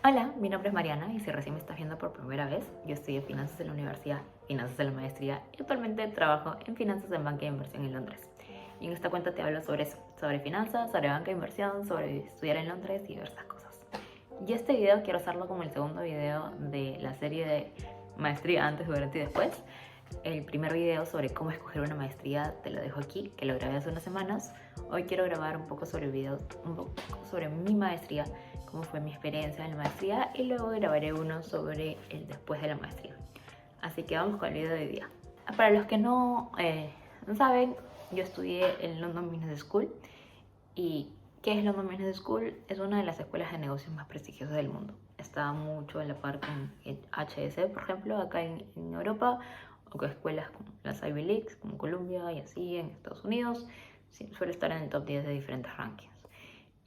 Hola, mi nombre es Mariana y si recién me estás viendo por primera vez, yo estudié finanzas en la universidad, finanzas en la maestría y actualmente trabajo en finanzas en banca de inversión en Londres. Y en esta cuenta te hablo sobre eso, sobre finanzas, sobre banca de inversión, sobre estudiar en Londres y diversas cosas. Y este video quiero hacerlo como el segundo video de la serie de maestría antes, durante y después. El primer video sobre cómo escoger una maestría te lo dejo aquí, que lo grabé hace unas semanas. Hoy quiero grabar un poco sobre el video, un poco sobre mi maestría, cómo fue mi experiencia en la maestría, y luego grabaré uno sobre el después de la maestría. Así que vamos con el video de hoy día. Para los que no saben, yo estudié en London Business School. ¿Y qué es London Business School? Es una de las escuelas de negocios más prestigiosas del mundo. Está mucho a la par con el HSE, por ejemplo, acá en Europa, o con escuelas como las Ivy Leagues, como Columbia y así en Estados Unidos. Sí, suele estar en el top 10 de diferentes rankings.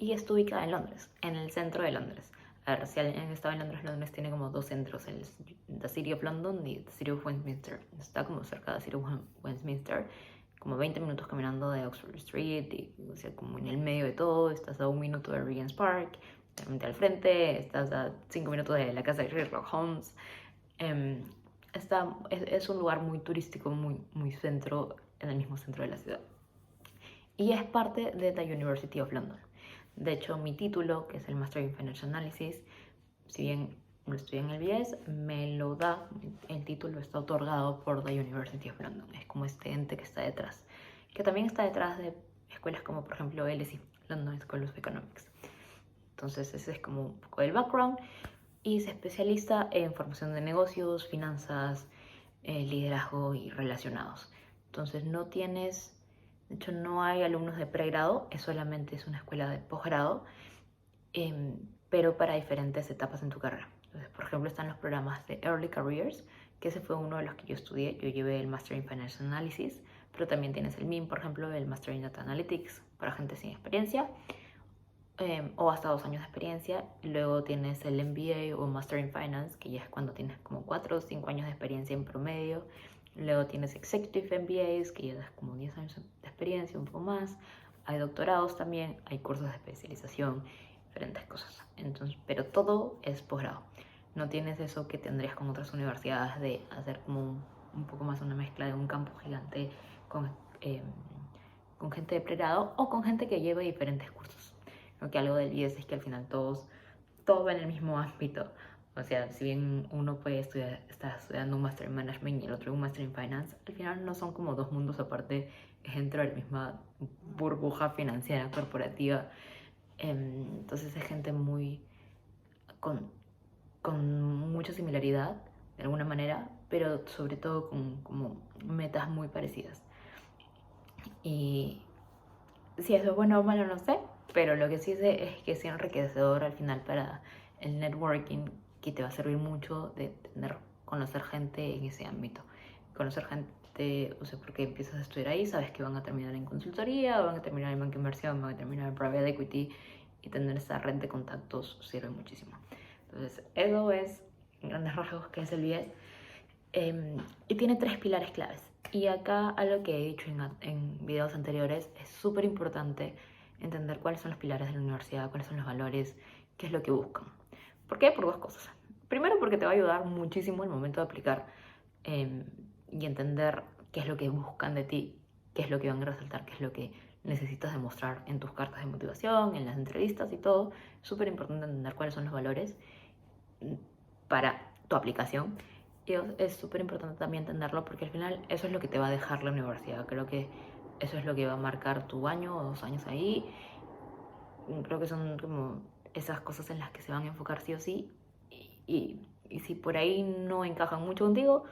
Y está ubicada en Londres, en el centro de Londres. A ver, si alguien estaba en Londres, Londres tiene como dos centros, el The City of London y The City of Westminster. Está como cerca de The City of Westminster, como 20 minutos caminando de Oxford Street, y, o sea, como en el medio de todo. Estás a un minuto de Regent's Park, realmente al frente, estás a 5 minutos de la casa de Sherlock Holmes. Es un lugar muy turístico, muy centro, en el mismo centro de la ciudad. Y es parte de la University of London. De hecho, mi título, que es el Master in Financial Analysis, si bien lo estudié en el BS, me lo da, el título está otorgado por la University of London. Es como este ente que está detrás, que también está detrás de escuelas como por ejemplo LSE, London School of Economics. Entonces ese es como un poco el background, y se especializa en formación de negocios, finanzas, liderazgo y relacionados. Entonces de hecho no hay alumnos de pregrado, es una escuela de posgrado, pero para diferentes etapas en tu carrera. Entonces, por ejemplo, están los programas de Early Careers, que ese fue uno de los que yo estudié. Yo llevé el Master in Financial Analysis, pero también tienes el MIM, por ejemplo, el Master in Data Analytics para gente sin experiencia, o hasta 2 años de experiencia. Luego tienes el MBA o Master in Finance, que ya es cuando tienes como 4 o 5 años de experiencia en promedio. Luego tienes Executive MBAs, que ya das como 10 años de experiencia, un poco más. Hay doctorados también, hay cursos de especialización, diferentes cosas. Entonces, pero todo es posgrado. No tienes eso que tendrías con otras universidades de hacer como un poco más una mezcla de un campo gigante con, eh, con gente de pregrado o con gente que lleva diferentes cursos. Creo que algo del IES es que al final todos va en el mismo ámbito. O sea, si bien uno puede estar estudiando un Master en Management y el otro un Master en Finance, al final no son como dos mundos aparte, es dentro de la misma burbuja financiera corporativa. Entonces es gente con, con mucha similaridad, de alguna manera, pero sobre todo con como metas muy parecidas. Y si eso es bueno o malo, no sé, pero lo que sí sé es que es enriquecedor al final para el networking, que te va a servir mucho de conocer gente en ese ámbito. Conocer gente, o sea, porque empiezas a estudiar ahí, sabes que van a terminar en consultoría, van a terminar en banca de inversión, van a terminar en private equity, y tener esa red de contactos sirve muchísimo. Entonces, eso es, en grandes rasgos, que es el BS. Y tiene 3 pilares claves. Y acá, algo que he dicho en videos anteriores, es súper importante entender cuáles son los pilares de la universidad, cuáles son los valores, qué es lo que buscan. ¿Por qué? Por 2 cosas. Primero, porque te va a ayudar muchísimo el momento de aplicar, y entender qué es lo que buscan de ti, qué es lo que van a resaltar, qué es lo que necesitas demostrar en tus cartas de motivación, en las entrevistas y todo. Es súper importante entender cuáles son los valores para tu aplicación. Y es súper importante también entenderlo, porque al final eso es lo que te va a dejar la universidad. Creo que eso es lo que va a marcar tu año o 2 años ahí. Creo que son como esas cosas en las que se van a enfocar sí o sí. Y si por ahí no encajan mucho contigo,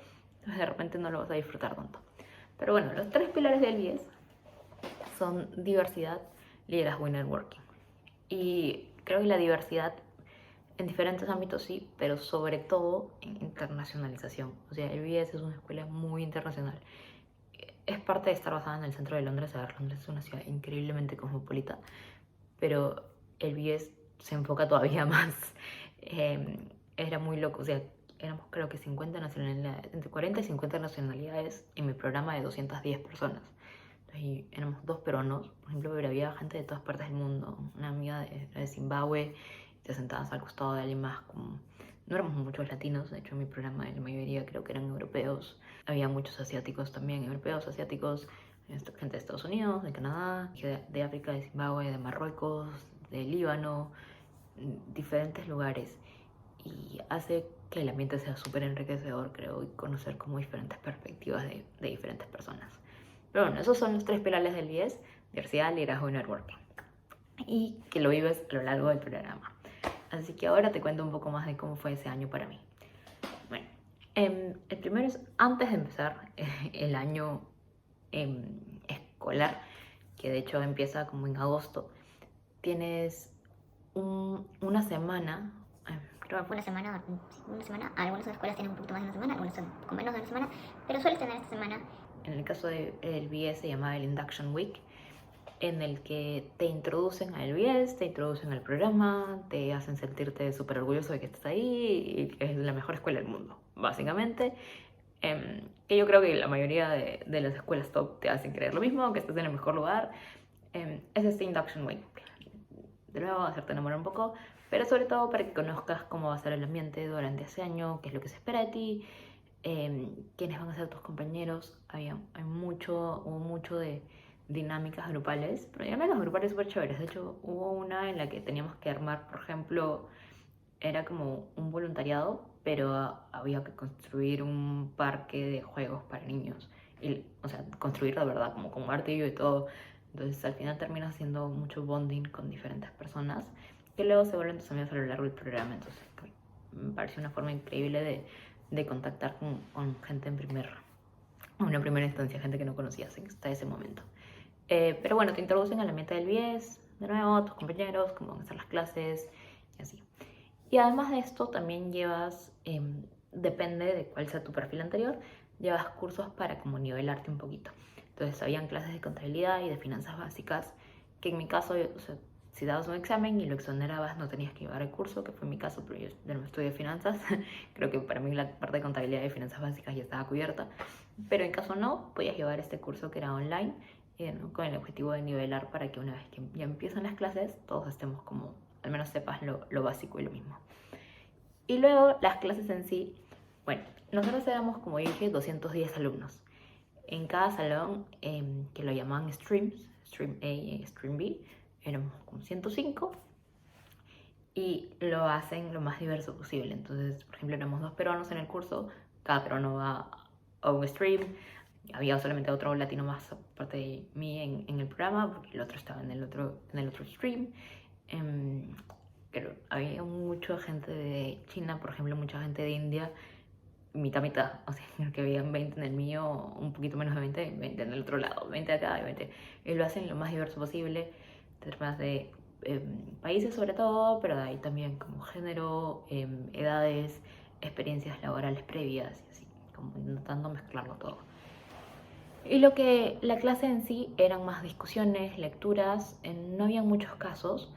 pues de repente no lo vas a disfrutar tanto. Pero bueno, los 3 pilares del 10 son diversidad, liderazgo y networking. Y creo que la diversidad en diferentes ámbitos sí, pero sobre todo en internacionalización. O sea, el BS es una escuela muy internacional. Es parte de estar basada en el centro de Londres. A ver, Londres es una ciudad increíblemente cosmopolita, pero el BS se enfoca todavía más. Era muy loco, o sea, éramos creo que 50 nacionalidades, entre 40 y 50 nacionalidades en mi programa de 210 personas. Y éramos 2 peruanos, por ejemplo, pero había gente de todas partes del mundo. Una amiga de Zimbabue, te sentabas al costado de alguien más, como no éramos muchos latinos, de hecho en mi programa la mayoría creo que eran europeos, había muchos asiáticos también, europeos, asiáticos, gente de Estados Unidos, de Canadá, de África, de Zimbabue, de Marruecos, de Líbano, diferentes lugares, y hace que el ambiente sea súper enriquecedor, creo, y conocer como diferentes perspectivas de diferentes personas. Pero bueno, esos son los 3 pilares del 10, diversidad, liderazgo y networking, y que lo vives a lo largo del programa. Así que ahora te cuento un poco más de cómo fue ese año para mí. Bueno, el primero es antes de empezar el año escolar, que de hecho empieza como en agosto. Tienes una semana, creo que fue una semana, algunas escuelas tienen un poquito más de una semana, algunas son con menos de una semana, pero sueles tener esta semana. En el caso del BS se llamaba el Induction Week, en el que te introducen al BS, te introducen al programa, te hacen sentirte súper orgulloso de que estás ahí y que es la mejor escuela del mundo, básicamente. Que yo creo que la mayoría de las escuelas top te hacen creer lo mismo, que estás en el mejor lugar. Es este Induction Week. De nuevo, hacerte enamorar un poco, pero sobre todo para que conozcas cómo va a ser el ambiente durante ese año, qué es lo que se espera de ti, quiénes van a ser tus compañeros. Hubo mucho de dinámicas grupales, pero dinámicas grupales súper chéveres. De hecho, hubo una en la que teníamos que armar, por ejemplo, era como un voluntariado, pero había que construir un parque de juegos para niños. O sea, construirlo de verdad, como con martillo y todo. Entonces al final terminas haciendo mucho bonding con diferentes personas que luego se vuelven tus amigos a lo largo del programa. Entonces pues, me pareció una forma increíble de contactar con gente en una primera instancia, gente que no conocías hasta ese momento. Pero bueno, te introducen al ambiente del BIES, de nuevo, a tus compañeros, cómo van a ser las clases y así. Y además de esto también llevas, depende de cuál sea tu perfil anterior, llevas cursos para como nivelarte un poquito. Entonces habían clases de contabilidad y de finanzas básicas, que en mi caso, o sea, si dabas un examen y lo exonerabas no tenías que llevar el curso, que fue mi caso, pero yo no estudié finanzas. Creo que para mí la parte de contabilidad y finanzas básicas ya estaba cubierta. Pero en caso no, podías llevar este curso que era online, ¿no? Con el objetivo de nivelar para que una vez que ya empiezan las clases, todos estemos como, al menos sepas lo básico y lo mismo. Y luego las clases en sí, bueno, nosotros éramos, como dije, 210 alumnos. En cada salón, que lo llamaban streams, stream A y stream B, éramos como 105 y lo hacen lo más diverso posible. Entonces, por ejemplo, éramos 2 peruanos en el curso, cada peruano va a un stream. Había solamente otro latino más aparte de mí en el programa, porque el otro estaba en el otro stream. Pero había mucha gente de China, por ejemplo, mucha gente de India, mitad, o sea, creo que habían 20 en el mío, un poquito menos de 20 en el otro lado, 20 acá y 20. Y lo hacen lo más diverso posible, temas de países sobre todo, pero de ahí también como género, edades, experiencias laborales previas y así, como intentando mezclarlo todo. Y la clase en sí eran más discusiones, lecturas, no había muchos casos,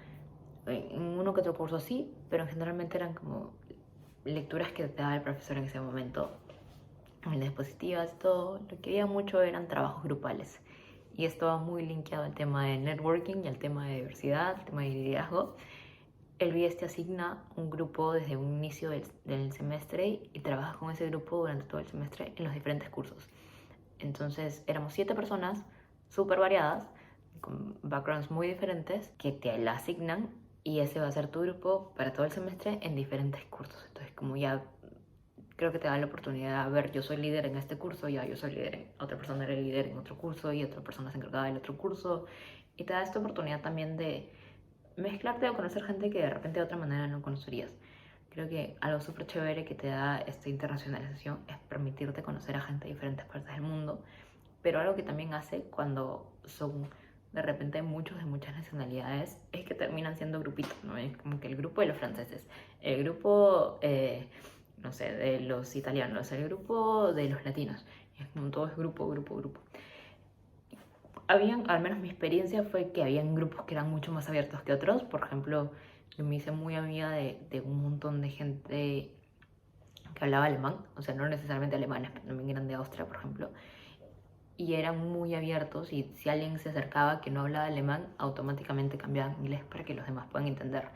en uno que otro curso sí, pero generalmente eran como lecturas que te daba el profesor en ese momento, en diapositivas y todo. Lo que había mucho eran trabajos grupales. Y esto va muy linkeado al tema de networking y al tema de diversidad, al tema de liderazgo. El BIES te asigna un grupo desde un inicio del semestre y trabajas con ese grupo durante todo el semestre en los diferentes cursos. Entonces éramos 7 personas súper variadas, con backgrounds muy diferentes, que te la asignan y ese va a ser tu grupo para todo el semestre en diferentes cursos. Entonces como ya creo que te da la oportunidad de, a ver, yo soy líder en este curso, ya yo soy líder otra persona era líder en otro curso y otra persona se encargaba del otro curso. Y te da esta oportunidad también de mezclarte o conocer gente que de repente de otra manera no conocerías. Creo que algo súper chévere que te da esta internacionalización es permitirte conocer a gente de diferentes partes del mundo, pero algo que también hace cuando son de repente muchos de muchas nacionalidades es que terminan siendo grupitos, ¿no? Es como que el grupo de los franceses, el grupo, no sé, de los italianos, el grupo de los latinos, es como todo es grupo. Al menos mi experiencia fue que habían grupos que eran mucho más abiertos que otros. Por ejemplo, yo me hice muy amiga de un montón de gente que hablaba alemán, o sea, no necesariamente alemanes, pero también eran de Austria, por ejemplo, y eran muy abiertos y si alguien se acercaba que no hablaba alemán, automáticamente cambiaban inglés para que los demás puedan entender.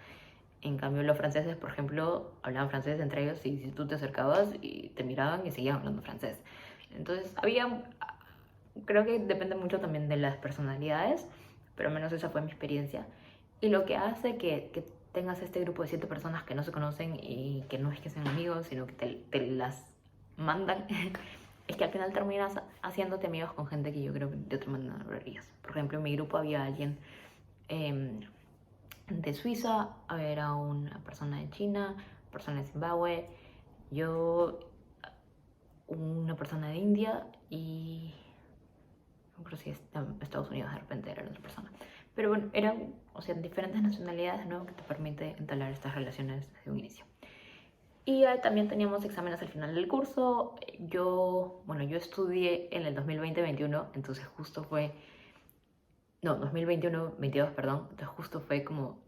En cambio, los franceses, por ejemplo, hablaban francés entre ellos y si tú te acercabas y te miraban y seguían hablando francés. Entonces, creo que depende mucho también de las personalidades, pero al menos esa fue mi experiencia. Y lo que hace que tengas este grupo de 7 personas que no se conocen y que no es que sean amigos, sino que te las mandan, es que al final terminas haciéndote amigos con gente que yo creo que de otra manera no lo harías. Por ejemplo, en mi grupo había alguien de Suiza, era una persona de China, persona de Zimbabue, yo, una persona de India y no creo si Estados Unidos de repente era la otra persona. Pero bueno, eran, o sea, diferentes nacionalidades, ¿no? Que te permite entablar estas relaciones desde un inicio. Y también teníamos exámenes al final del curso. Yo estudié en el 2020-21, entonces justo fue, no, 2021-22, perdón, entonces justo fue como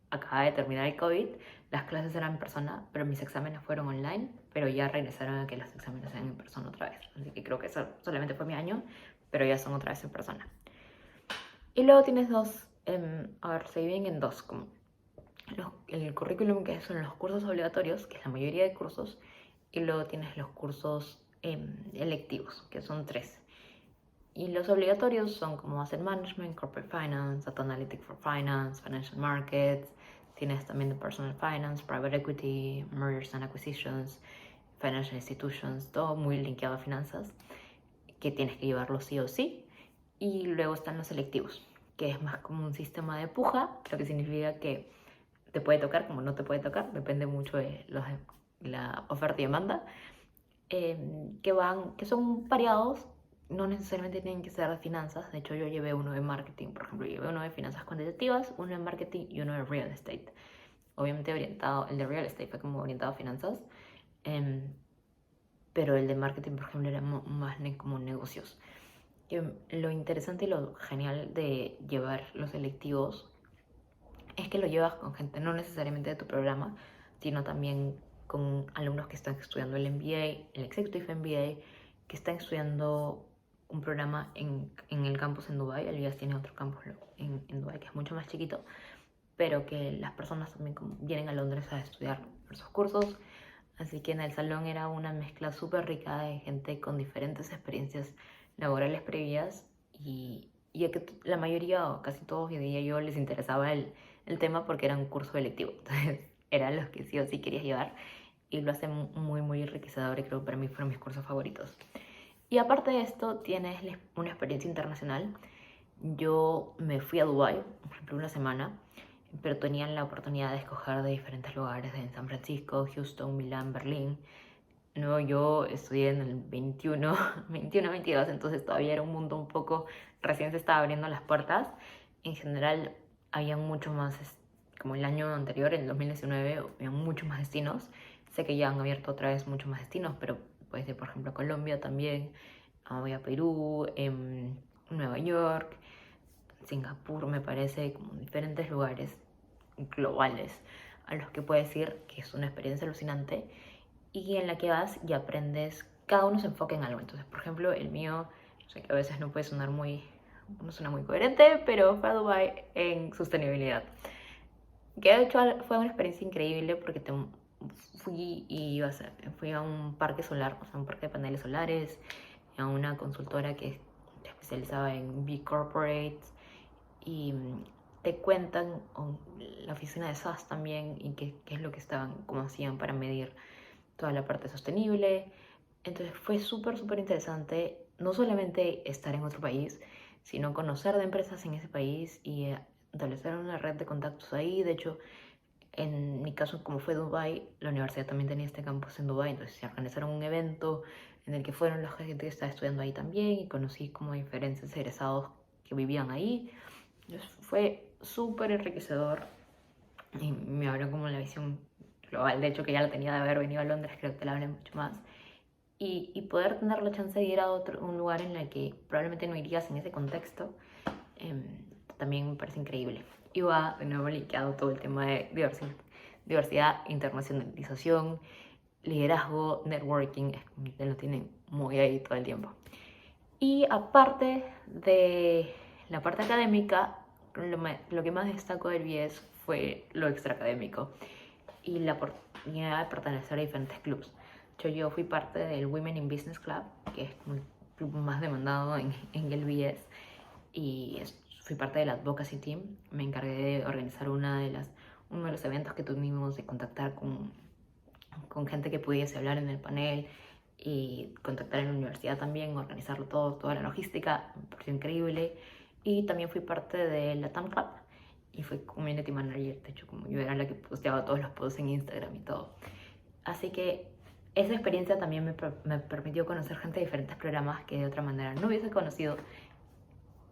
acaba de terminar el COVID, las clases eran en persona, pero mis exámenes fueron online, pero ya regresaron a que los exámenes sean en persona otra vez. Así que creo que eso solamente fue mi año, pero ya son otra vez en persona. Y luego tienes dos, a ver, se dividen en dos, como el currículum que son los cursos obligatorios, que es la mayoría de cursos, y luego tienes los cursos electivos, que son 3. Y los obligatorios son como Asset Management, Corporate Finance, Data Analytics for Finance, Financial Markets, tienes también de Personal Finance, Private Equity, Mergers and Acquisitions, Financial Institutions, todo muy linkeado a finanzas, que tienes que llevarlo sí o sí. Y luego están los selectivos, que es más como un sistema de puja, lo que significa que te puede tocar como no te puede tocar, depende mucho de la oferta y demanda, que son variados, no necesariamente tienen que ser de finanzas. De hecho, yo llevé uno de marketing, por ejemplo, llevé uno de finanzas cuantitativas, uno de marketing y uno de real estate. Obviamente el de real estate fue como orientado a finanzas, pero el de marketing, por ejemplo, era más como negocios. Lo interesante y lo genial de llevar los selectivos es que lo llevas con gente no necesariamente de tu programa, sino también con alumnos que están estudiando el MBA, el Executive MBA, que están estudiando un programa en el campus en Dubái. El IAS tiene otro campus en Dubái que es mucho más chiquito, pero que las personas también vienen a Londres a estudiar esos cursos. Así que en el salón era una mezcla súper rica de gente con diferentes experiencias laborales previas y a que la mayoría o casi todos, diría yo, les interesaba el tema porque era un curso electivo. Entonces eran los que sí o sí querías llevar y lo hace muy, muy enriquecedor y creo que para mí fueron mis cursos favoritos. Y aparte de esto, tienes una experiencia internacional. Yo me fui a Dubái, por ejemplo, una semana, pero tenían la oportunidad de escoger de diferentes lugares, en San Francisco, Houston, Milán, Berlín. No, yo estudié en el 21, 22, entonces todavía era un mundo un poco, recién se estaba abriendo las puertas. En general, había mucho más, como el año anterior, en el 2019, había muchos más destinos. Sé que ya han abierto otra vez muchos más destinos, pero puede ser, por ejemplo, Colombia también, voy a Perú, Nueva York, Singapur, me parece, como diferentes lugares globales a los que puedes ir, que es una experiencia alucinante y en la que vas y aprendes, cada uno se enfoca en algo. Entonces, por ejemplo, el mío, sé que a veces no puede sonar no suena muy coherente, pero fue a Dubai en sostenibilidad. Que de hecho fue una experiencia increíble porque fui a un parque solar, o sea, un parque de paneles solares, a una consultora que se especializaba en B Corporates y te cuentan la oficina de SAS también y qué es lo que cómo hacían para medir toda la parte sostenible. Entonces fue súper, súper interesante no solamente estar en otro país, sino conocer de empresas en ese país y establecer una red de contactos ahí. De hecho, en mi caso, como fue Dubai, la universidad también tenía este campus en Dubai, entonces se organizaron un evento en el que fueron la gente que estaba estudiando ahí también y conocí como diferentes egresados que vivían ahí. Entonces fue súper enriquecedor y me abrió como la visión global. De hecho, que ya la tenía de haber venido a Londres, creo que te la hablé mucho más. Y poder tener la chance de ir a un lugar en el que probablemente no irías en ese contexto, también me parece increíble. Y va de nuevo linkeado todo el tema de diversidad, internacionalización, liderazgo, networking, lo tienen muy ahí todo el tiempo. Y aparte de la parte académica, lo que más destaco del BS fue lo extraacadémico y la oportunidad de pertenecer a diferentes clubs. Yo fui parte del Women in Business Club, que es como el club más demandado en el BS, y fui parte del Advocacy Team. Me encargué de organizar uno de los eventos que tuvimos, de contactar con gente que pudiese hablar en el panel y contactar en la universidad también, organizarlo todo, toda la logística, me pareció increíble. Y también fui parte de la TAM Club y fui community manager, de hecho como yo era la que posteaba todos los posts en Instagram y todo. Así que esa experiencia también me permitió conocer gente de diferentes programas que de otra manera no hubiese conocido.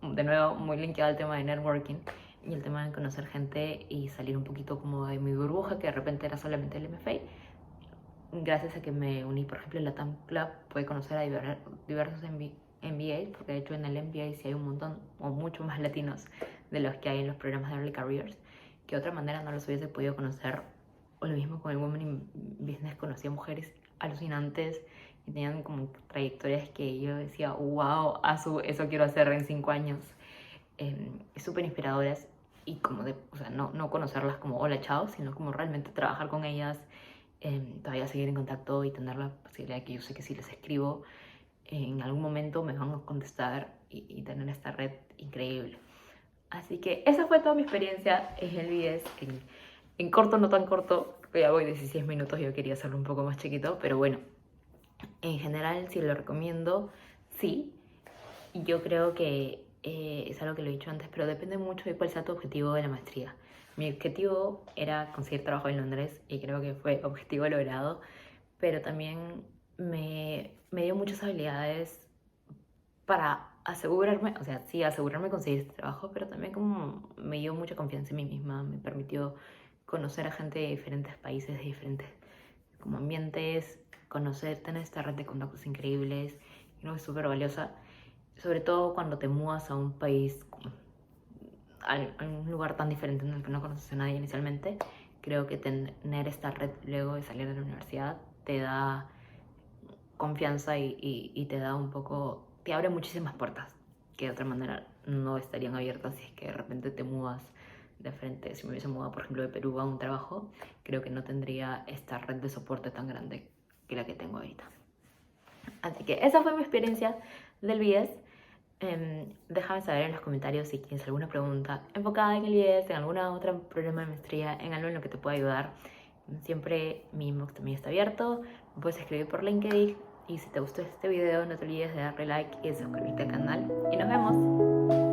De nuevo, muy linkeado al tema de networking y el tema de conocer gente y salir un poquito como de mi burbuja, que de repente era solamente el MFA. Gracias a que me uní, por ejemplo, en la TAM Club, pude conocer a diversos MBAs, porque de hecho en el MBA sí hay un montón o mucho más latinos de los que hay en los programas de Early Careers, que de otra manera no los hubiese podido conocer. O lo mismo con el Women in Business, conocí a mujeres alucinantes y tenían como trayectorias que yo decía, wow, eso quiero hacer en 5 años. Súper inspiradoras y como o sea, no conocerlas como hola, chao, sino como realmente trabajar con ellas, todavía seguir en contacto y tener la posibilidad de que yo sé que si les escribo, en algún momento me van a contestar y tener esta red increíble. Así que esa fue toda mi experiencia en el BS, en corto, no tan corto, ya voy 16 minutos, yo quería hacerlo un poco más chiquito, pero bueno, en general sí lo recomiendo, sí. Yo creo que es algo que lo he dicho antes, pero depende mucho de cuál sea tu objetivo de la maestría. Mi objetivo era conseguir trabajo en Londres y creo que fue objetivo logrado, pero también me dio muchas habilidades para asegurarme, o sea, sí, asegurarme de conseguir este trabajo, pero también como me dio mucha confianza en mí misma, me permitió conocer a gente de diferentes países, de diferentes como ambientes, tener esta red de contactos increíbles, creo que es súper valiosa, sobre todo cuando te mudas a un país, a un lugar tan diferente en el que no conoces a nadie inicialmente. Creo que tener esta red luego de salir de la universidad te da confianza y te da un poco, te abre muchísimas puertas que de otra manera no estarían abiertas si es que de repente te mudas de frente. Si me hubiese mudado, por ejemplo, de Perú a un trabajo, creo que no tendría esta red de soporte tan grande que la que tengo ahorita. Así que esa fue mi experiencia del BS. Déjame saber en los comentarios si tienes alguna pregunta enfocada en el BS, en alguna otra problema de maestría, en algo en lo que te pueda ayudar. Siempre mi inbox también está abierto, me puedes escribir por LinkedIn y si te gustó este video no te olvides de darle like y de suscribirte al canal y nos vemos.